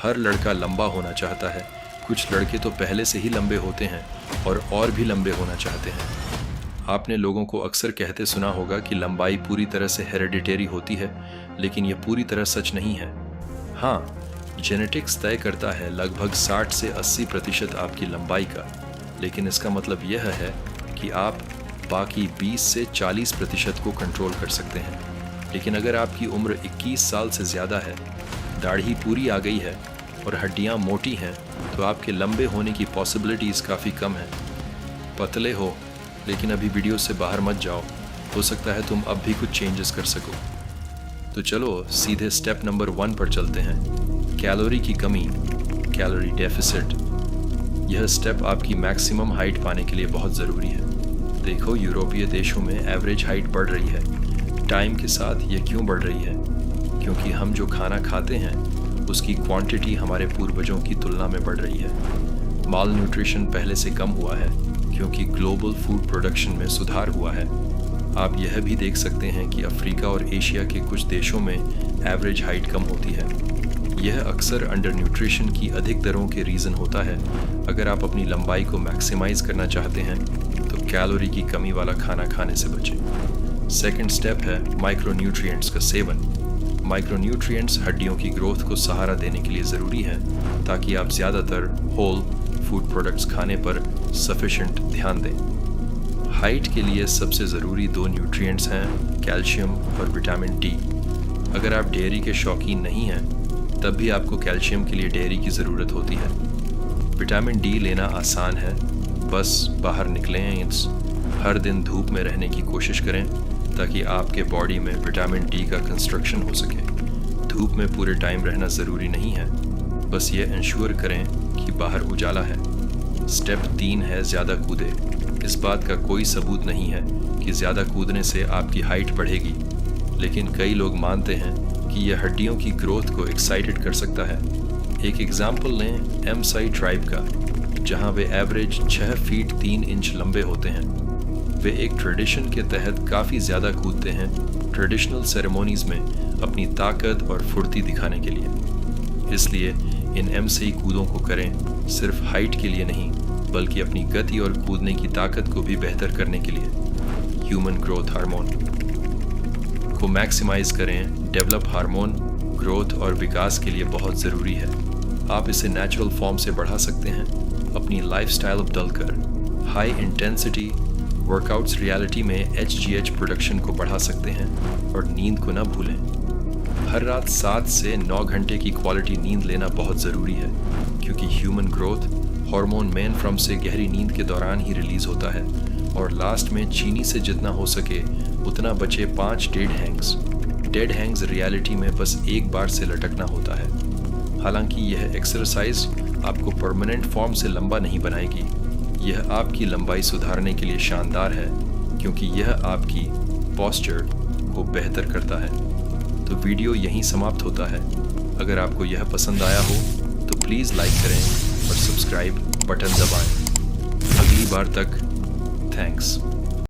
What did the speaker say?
हर लड़का लंबा होना चाहता है। कुछ लड़के तो पहले से ही लंबे होते हैं और भी लंबे होना चाहते हैं। आपने लोगों को अक्सर कहते सुना होगा कि लंबाई पूरी तरह से हेरेडिटरी होती है, लेकिन यह पूरी तरह सच नहीं है। हाँ, जेनेटिक्स तय करता है लगभग 60 से 80% आपकी लंबाई का, लेकिन इसका मतलब यह है कि आप बाकी 20 से 40% को कंट्रोल कर सकते हैं। लेकिन अगर आपकी उम्र 21 साल से ज़्यादा है, दाढ़ी पूरी आ गई है और हड्डियां मोटी हैं, तो आपके लंबे होने की पॉसिबिलिटीज़ काफ़ी कम है। पतले हो लेकिन अभी वीडियो से बाहर मत जाओ, हो सकता है तुम अब भी कुछ चेंजेस कर सको। तो चलो सीधे स्टेप नंबर 1 पर चलते हैं, कैलोरी की कमी, कैलोरी डेफिसिट। यह स्टेप आपकी मैक्सिमम हाइट पाने के लिए बहुत ज़रूरी है। देखो, यूरोपीय देशों में एवरेज हाइट बढ़ रही है। टाइम के साथ ये क्यों बढ़ रही है? क्योंकि हम जो खाना खाते हैं उसकी क्वांटिटी हमारे पूर्वजों की तुलना में बढ़ रही है। माल न्यूट्रिशन पहले से कम हुआ है क्योंकि ग्लोबल फूड प्रोडक्शन में सुधार हुआ है। आप यह भी देख सकते हैं कि अफ्रीका और एशिया के कुछ देशों में एवरेज हाइट कम होती है। यह अक्सर अंडर न्यूट्रिशन की अधिक दरों के रीज़न होता है। अगर आप अपनी लंबाई को मैक्सिमाइज करना चाहते हैं तो कैलोरी की कमी वाला खाना खाने से बचें। सेकंड स्टेप है माइक्रोन्यूट्रिएंट्स का सेवन। माइक्रोन्यूट्रिएंट्स हड्डियों की ग्रोथ को सहारा देने के लिए ज़रूरी है, ताकि आप ज़्यादातर होल फूड प्रोडक्ट्स खाने पर सफिशिएंट ध्यान दें। हाइट के लिए सबसे ज़रूरी 2 न्यूट्रिएंट्स हैं, कैल्शियम और विटामिन डी। अगर आप डेयरी के शौकीन नहीं हैं, तब भी आपको कैल्शियम के लिए डेयरी की ज़रूरत होती है। विटामिन डी लेना आसान है, बस बाहर निकलें, हर दिन धूप में रहने की कोशिश करें ताकि आपके बॉडी में विटामिन डी का कंस्ट्रक्शन हो सके। धूप में पूरे टाइम रहना ज़रूरी नहीं है, बस ये इंश्योर करें कि बाहर उजाला है। स्टेप 3 है ज़्यादा कूदे। इस बात का कोई सबूत नहीं है कि ज़्यादा कूदने से आपकी हाइट बढ़ेगी, लेकिन कई लोग मानते हैं कि यह हड्डियों की ग्रोथ को एक्साइटेड कर सकता है। एक एग्जाम्पल लें एमसाई ट्राइब का, जहाँ वे एवरेज 6 फीट 3 इंच लंबे होते हैं। वे एक ट्रेडिशन के तहत काफ़ी ज़्यादा कूदते हैं, ट्रेडिशनल सेरेमोनीज़ में अपनी ताकत और फुर्ती दिखाने के लिए। इसलिए इन एमसाई कूदों को करें, सिर्फ हाइट के लिए नहीं, बल्कि अपनी गति और कूदने की ताकत को भी बेहतर करने के लिए। ह्यूमन ग्रोथ हार्मोन को मैक्सिमाइज करें। डेवलप हार्मोन ग्रोथ और विकास के लिए बहुत ज़रूरी है। आप इसे नेचुरल फॉर्म से बढ़ा सकते हैं, अपनी लाइफस्टाइल बदलकर। हाई इंटेंसिटी वर्कआउट्स रियलिटी में HGH प्रोडक्शन को बढ़ा सकते हैं और नींद को न भूलें। हर रात 7 से 9 घंटे की क्वालिटी नींद लेना बहुत ज़रूरी है, क्योंकि human growth hormone main from से गहरी नींद के दौरान ही रिलीज़ होता है और लास्ट में चीनी से जितना हो सके उतना बचे 5 dead Hanks. Dead Hanks reality में बस एक बार से लटकना होता है। हालांकि यह एक्सरसाइज आपको परमानेंट फॉर्म से लंबा नहीं बनाएगी, यह आपकी लंबाई सुधारने के लिए शानदार है, क्योंकि यह आपकी पोस्चर को बेहतर करता है। तो वीडियो यहीं समाप्त होता है। अगर आपको यह पसंद आया हो तो प्लीज़ लाइक करें और सब्सक्राइब बटन दबाएं। अगली बार तक थैंक्स।